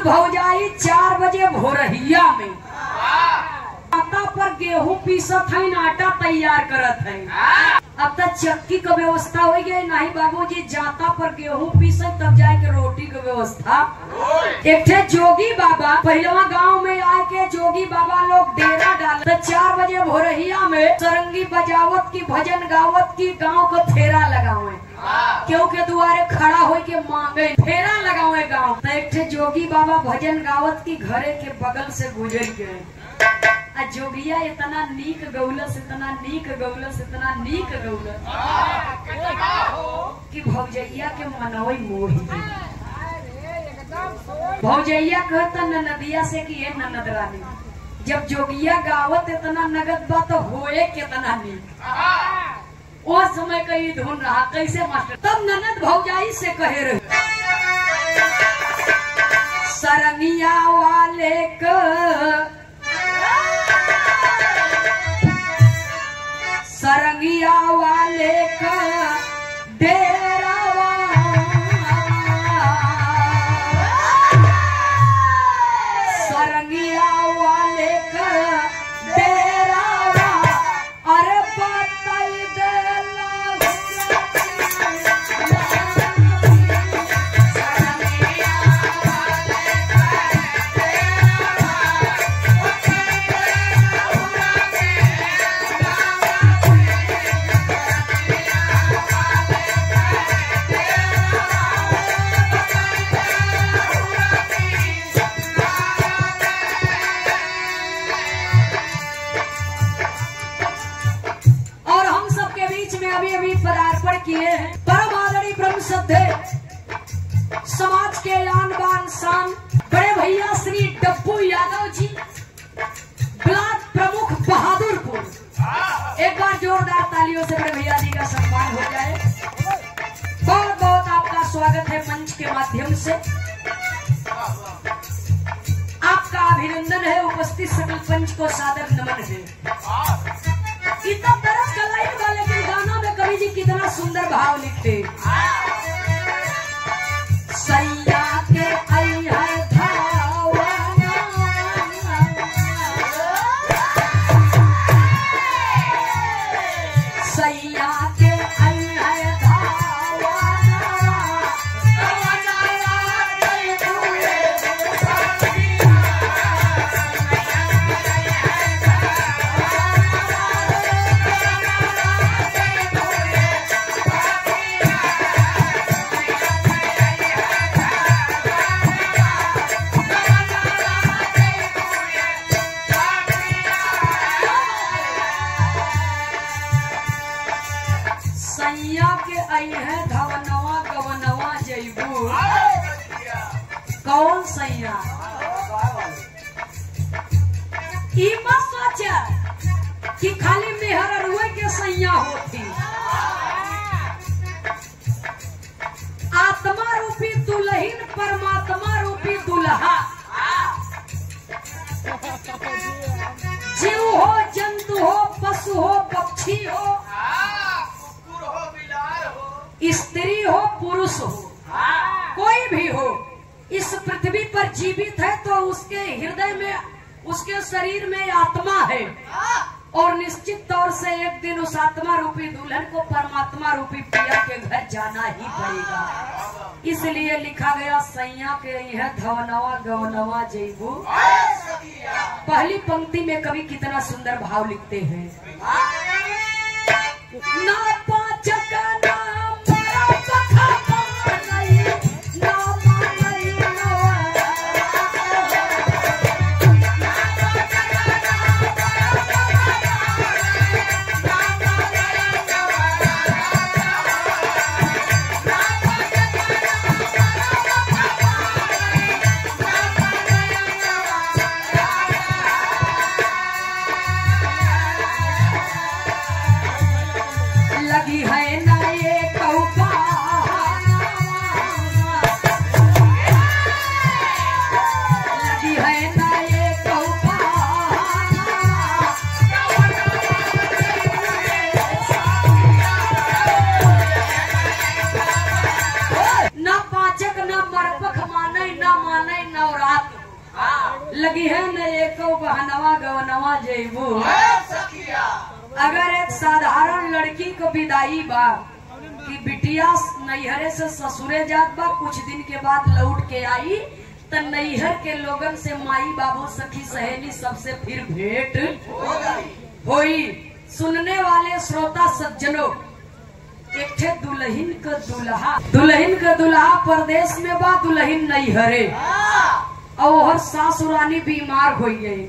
भौजाई 4 बजे भोरहिया में आटा पर गेहूं पीसत है, आटा तैयार करत है। अब तक चक्की का व्यवस्था हो गई नहीं बाबूजी, जाता पर गेहूं पीसत तब जाके रोटी का व्यवस्था। एक थे जोगी बाबा पहलवा गांव में आके जोगी बाबा लोग डेरा डाल 4 बजे भोरहिया में सरंगी बजावत की भजन गावत की गांव को फेरा लगावे, क्यों के दुआरे खड़ा हो के मांगे फेरा लगावे गांव। तो एक थे जोगी बाबा भजन गावत की घरे के बगल से गुजर गए। जोगिया इतना नीक गौलस, इतना नीक गौलस, इतना नीक गौलस कि भौजैया के मनोई मोही। भौजैया कहता ननदिया से कि ये ननद रानी, जब जोगिया गावत इतना नगद बात तो होए कितना नीक। वो समय का ये धुन रहा कैसे मास्टर। तब ननद भौजाई से कहे रहे सरंगिया वाले का सरंगिया वाले का डेरावा, सरंगिया वाले का डेरावा, अरे बताई देला किए हैं। परम आदरणीय ब्रह्म श्रद्धे समाज के आन बान शान बड़े भैया श्री डब्बू यादव जी, ब्लॉक प्रमुख बहादुरपुर। एक बार जोरदार तालियों से बड़े भैया जी का सम्मान हो जाए। बहुत बहुत आपका स्वागत है मंच के माध्यम से, आपका अभिनंदन है। उपस्थित सकल पंच को सादर नमन है। इतना तरस कलाई वाले के गाना में कवि जी कितना सुंदर भाव लिखते। सैया के आई है धावाना, सैया के आई है धवनवा गवनवा जैबू। कौन सैया ई मत सोचा कि खाली मेहर रुए के सैया होती। आत्मा रूपी दुल्हन परमात्मा रूपी दुल्हा, जीव हो जंतु हो पशु हो पक्षी हो स्त्री हो पुरुष हो कोई भी हो, इस पृथ्वी पर जीवित है तो उसके हृदय में उसके शरीर में आत्मा है और निश्चित तौर से एक दिन उस आत्मा रूपी दुल्हन को परमात्मा रूपी पिया के घर जाना ही पड़ेगा। इसलिए लिखा गया सैया के यह धवनवा गवनवा जैबू। पहली पंक्ति में कवि कितना सुंदर भाव लिखते हैं। ना पाँच का नाम लगी है ना ये लगी है न एक बहनवा गवनवा जेबू। अगर एक साधारण लड़की को विदाई बा कि बिटिया नैहरे से ससुरे जात बा, कुछ दिन के बाद लौट के आई तो नैहर के लोगन से माई बाबू सखी सहेली सबसे फिर भेंट होई। सुनने वाले श्रोता सज्जनों, एक ठे दुल्हन का दुल्हा परदेश में बा, दुल्हन नैहरे और सासुरानी बीमार हो गई।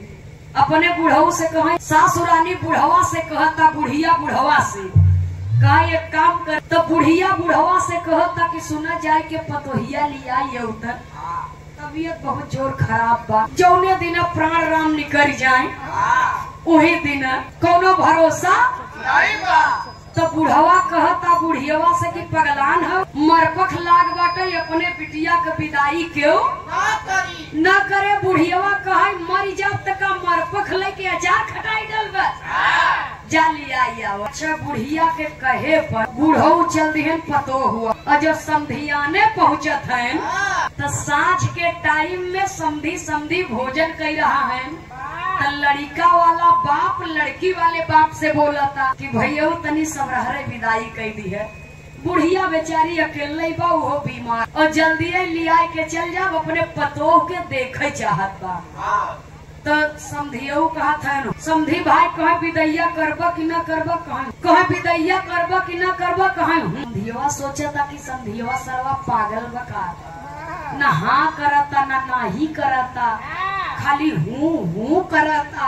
अपने बुढ़ऊ से कहा, सासुरानी बुढ़वा से कहता बुढ़िया बुढ़वा से कहा एक काम कर, तो बुढ़िया बुढ़वा से कहता कि सुना जाए के पतोहिया लिया ये उतर, तबीयत बहुत जोर खराब बा, जौने दिन प्राण राम निकल जाए वही दिन कोनो भरोसा नहीं बा। तो बुढ़वा कहता बुढ़ियावा से कि पगलान है, मरपख लाग बाटे, अपने बिटिया के विदाई क्यों न करे। बुढ़ियावा कहे मर जाब तक मरपख लेके अचार खटाई डलबा जा लिया। अच्छा बुढ़िया के कहे पर बूढ़ऊ चल दिहन पतो हुआ, और जब समधियाने पहुँचत है तो साँझ के टाइम में समधी भोजन कर रहा है। तो लड़का वाला बाप लड़की वाले बाप से बोला था कि भैया तनी सबरहरे विदाई कर दी है, बुढ़िया बेचारी अकेले बा, वो बीमार, और जल्दी लिया के चल जाब, अपने पतोह के देखे चाहत बा। तो समधियो कहा था, समधी भाई कहे विदैया करबा कि न करबा, कहे विदैया करबा कि न करबा, कहे समधिया सोचा था कि समधिया सरवा पागल बका, न हाँ करता न नाही करता, खाली हूँ करता।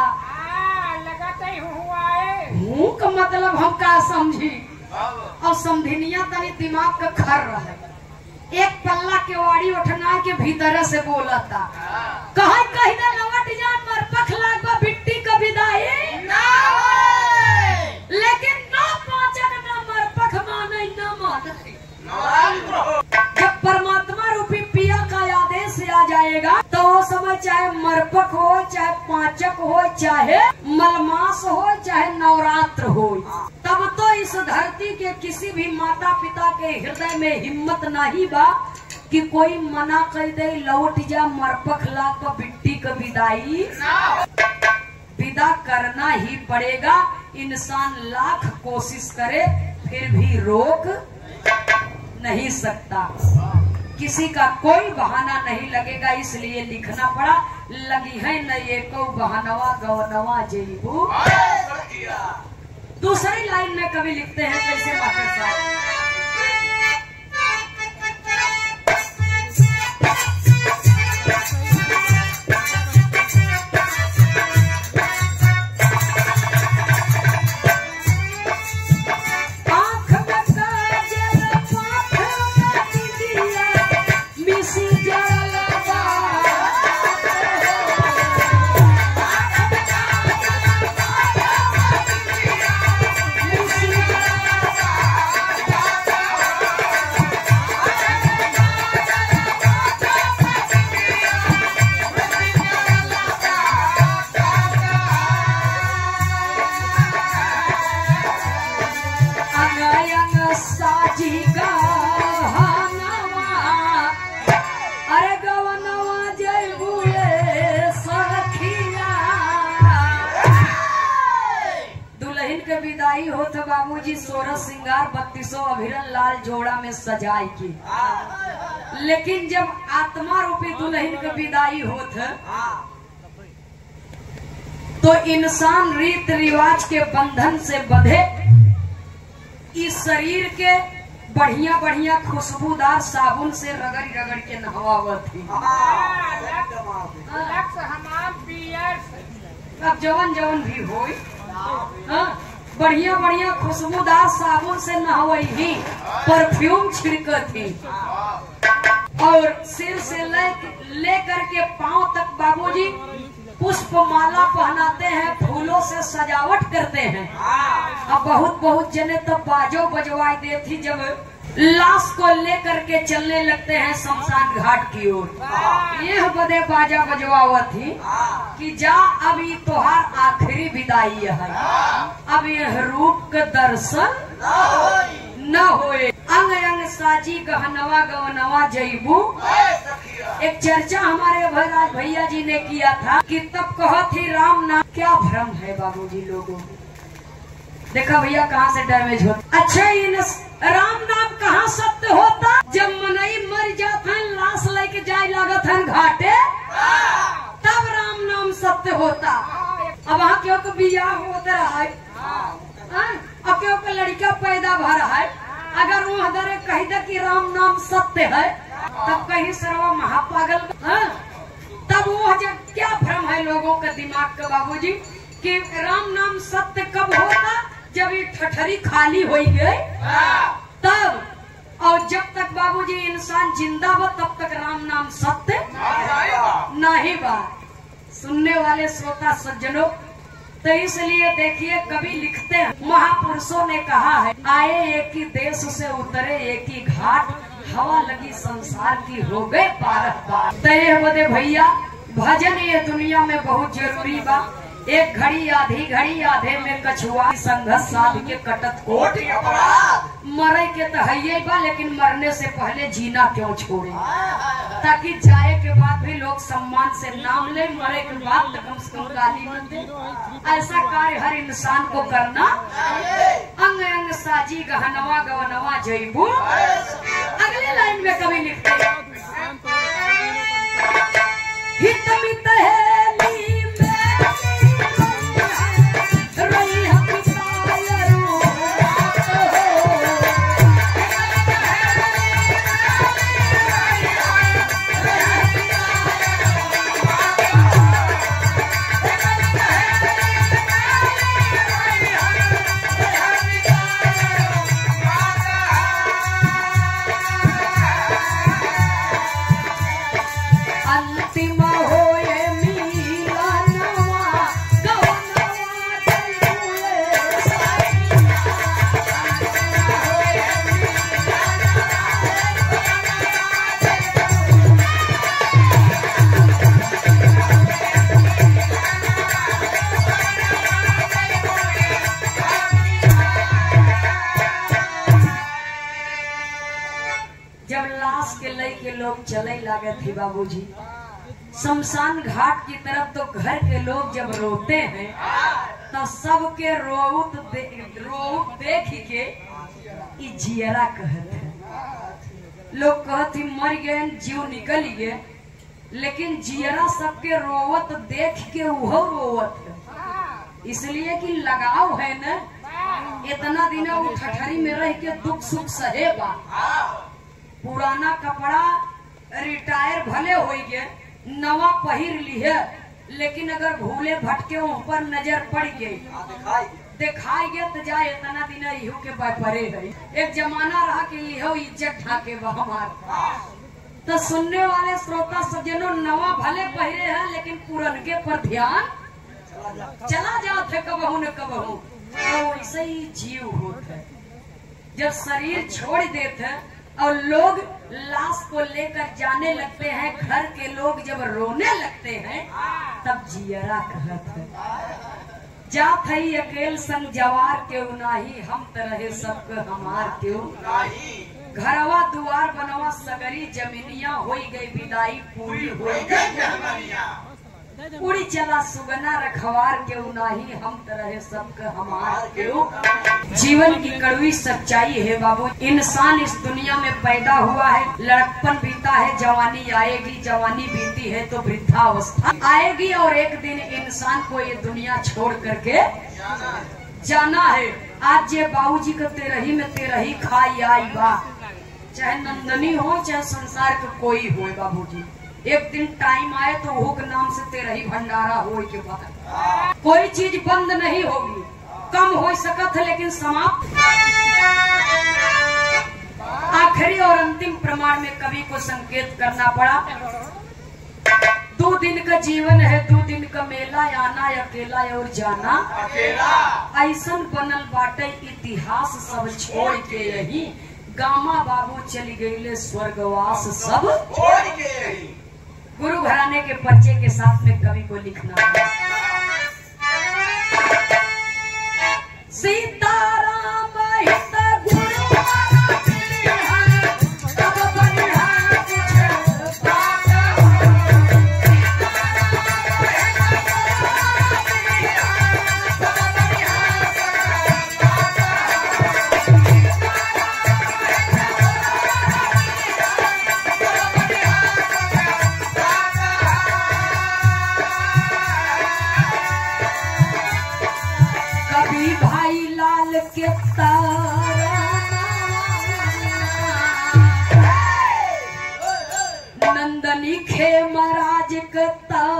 हूँ का मतलब हम का समझी, और समझनिया तनी दिमाग का खर रहे, एक पल्ला के वाड़ी उठना के भीतर से बोला था, कहे कही ना लवट जान मरपख लागबा बिट्टी का विदाई ना होए, लेकिन ना पाचक ना मरपख माने ना माने। जब परमात्मा रूपी पिया का आदेश आ जाएगा तो वो समय चाहे मरपख हो, चाहे पाचक हो, चाहे मलमास हो, चाहे नवरात्र हो, तब तो इस धरती के किसी भी माता पिता के हृदय में हिम्मत नहीं बा कि कोई मना कर दे लौट जा मरपख लाग को बिट्टी का विदाई विदा करना ही पड़ेगा। इंसान लाख कोशिश करे फिर भी रोक नहीं सकता, किसी का कोई बहाना नहीं लगेगा, इसलिए लिखना पड़ा लगी है न एको बहानवा गवनवा जेबू। दूसरी लाइन में कवि लिखते हैं कैसे मास्टर साहब, विदाई हो तो बाबूजी 16 श्रृंगार 32 अभिरन लाल जोड़ा में सजाई की, लेकिन जब आत्मा रूपी दुल्हन के विदाई होत तो इंसान रीत रिवाज के बंधन से बंधे इस शरीर के बढ़िया बढ़िया खुशबूदार साबुन से रगड़ रगड़ के नहवावत थी। अब जवन जवन भी हो बढ़िया बढ़िया खुशबूदार साबुन से नहवई ही, परफ्यूम छिड़कत थी, और सिर से ले करके पांव तक बाबूजी पुष्प माला पहनाते हैं, फूलों से सजावट करते हैं। अब बहुत बहुत जने तो बाजो बजवाई देती जब लाश को लेकर के चलने लगते हैं शमशान घाट की ओर, ये बदे बाजा बजवावत थी कि जा अभी तोहार आखिरी विदाई है, अब यह रूप का दर्शन न होए। अंग अंग साजी गहनवा गवनवा जईबू। एक चर्चा हमारे भैराज भैया जी ने किया था कि तब कहा थी राम नाम। क्या भ्रम है बाबूजी लोगों में। देखा भैया कहाँ से डैमेज होता। अच्छा ये राम नाम कहाँ सत्य होता। जब मनई मर जाता है लाश लेके जाए लागत है घाटे तब राम नाम सत्य होता। अब वहाँ क्यों को बियाह होता रहा है अब क्यों को लड़का पैदा भर है। अगर वो दरे कही दे कि राम नाम सत्य है तब कहीं सर्व महापागल तब वो जब क्या भ्रम है लोगों के दिमाग का बाबूजी कि राम नाम सत्य कब होता जब ये ठठरी खाली हो गई तब। और जब तक बाबूजी इंसान जिंदा हो तब तक राम नाम सत्य नहीं बा। सुनने वाले श्रोता सज्जनों तो इसलिए देखिए कवि लिखते हैं महापुरुषों ने कहा है आए एक ही देश से उतरे एक ही घाट हवा लगी संसार की हो गए बारह बार। तय बदे भैया भजन ये दुनिया में बहुत जरूरी बा। एक घड़ी आधी घड़ी आधे में कछुआ संघर्ष साध के कटत कोट मरे के तो है बा लेकिन मरने से पहले जीना क्यों छोड़े ताकि जाए के बाद भी लोग सम्मान से नाम ले मरे के बाद तो कम से कम गाली न दे। ऐसा कार्य हर इंसान को करना। अंग अंग साजी गहनवा गवनवा जईबू। अगले लाइन में कभी लिखते हित मित चले लागे थे बाबूजी शमशान घाट की तरफ तो घर के लोग जब रोते हैं तो सबके रोउत देख के जियरा कहते हैं। लोग कहती मर गए जीव निकल गए लेकिन जियरा सबके रोवत देख के वो रोवत है इसलिए कि लगाव है न। इतना दिन वो ठठरी में रह के दुख सुख सहे बा। पुराना कपड़ा रिटायर भले हो गए नवा पहिर लिए लेकिन अगर भूले भटके ऊपर नजर पड़ गई दिखाई गए तो जाए इतना दिन इहो के परे है। एक जमाना रहा कि इहो इज्जत ढाके हमार। तो सुनने वाले श्रोता सज्जनों नवा भले पहिरे हैं लेकिन पुरनके पर ध्यान चला जाते कबहू न कबहू। तो वैसे ही जीव होते जब शरीर छोड़ देते और लोग लाश को लेकर जाने लगते हैं घर के लोग जब रोने लगते हैं तब जियरा कहते हैं जात है अकेल संग जवार क्यों नाही हम तरह सबके हमार क्यों घरवा दुआर बनवा सगरी जमीनिया हो गई विदाई पूरी हो गई उड़ी चला सुगना रखवार क्यों नाही हम तरह सबके हमार क्यों। जीवन की कड़वी सच्चाई है बाबू। इंसान इस दुनिया में पैदा हुआ है लड़कपन बीता है जवानी आएगी जवानी बीती है तो वृद्धावस्था आएगी और एक दिन इंसान को ये दुनिया छोड़ करके जाना है। आज जे बाबूजी को तेरही में तेरही खाई आई बा चाहे नंदनी हो चाहे संसार का कोई हो बाबूजी एक दिन टाइम आए तो वो के नाम से तेरही भंडारा हो के बाद कोई चीज बंद नहीं होगी कम हो सकत है लेकिन समाप्त। आखिरी और अंतिम प्रमाण में कवि को संकेत करना पड़ा 2 दिन का जीवन है 2 दिन का मेला आना अकेला और जाना अकेला ऐसन बनल बाटे इतिहास सब छोड़ के यही गामा बाबू चली गई स्वर्गवास सब छोड़ के यही। गुरु घराने के पर्चे के साथ में कवि को लिखना है सीताराम हित गुरु चिकता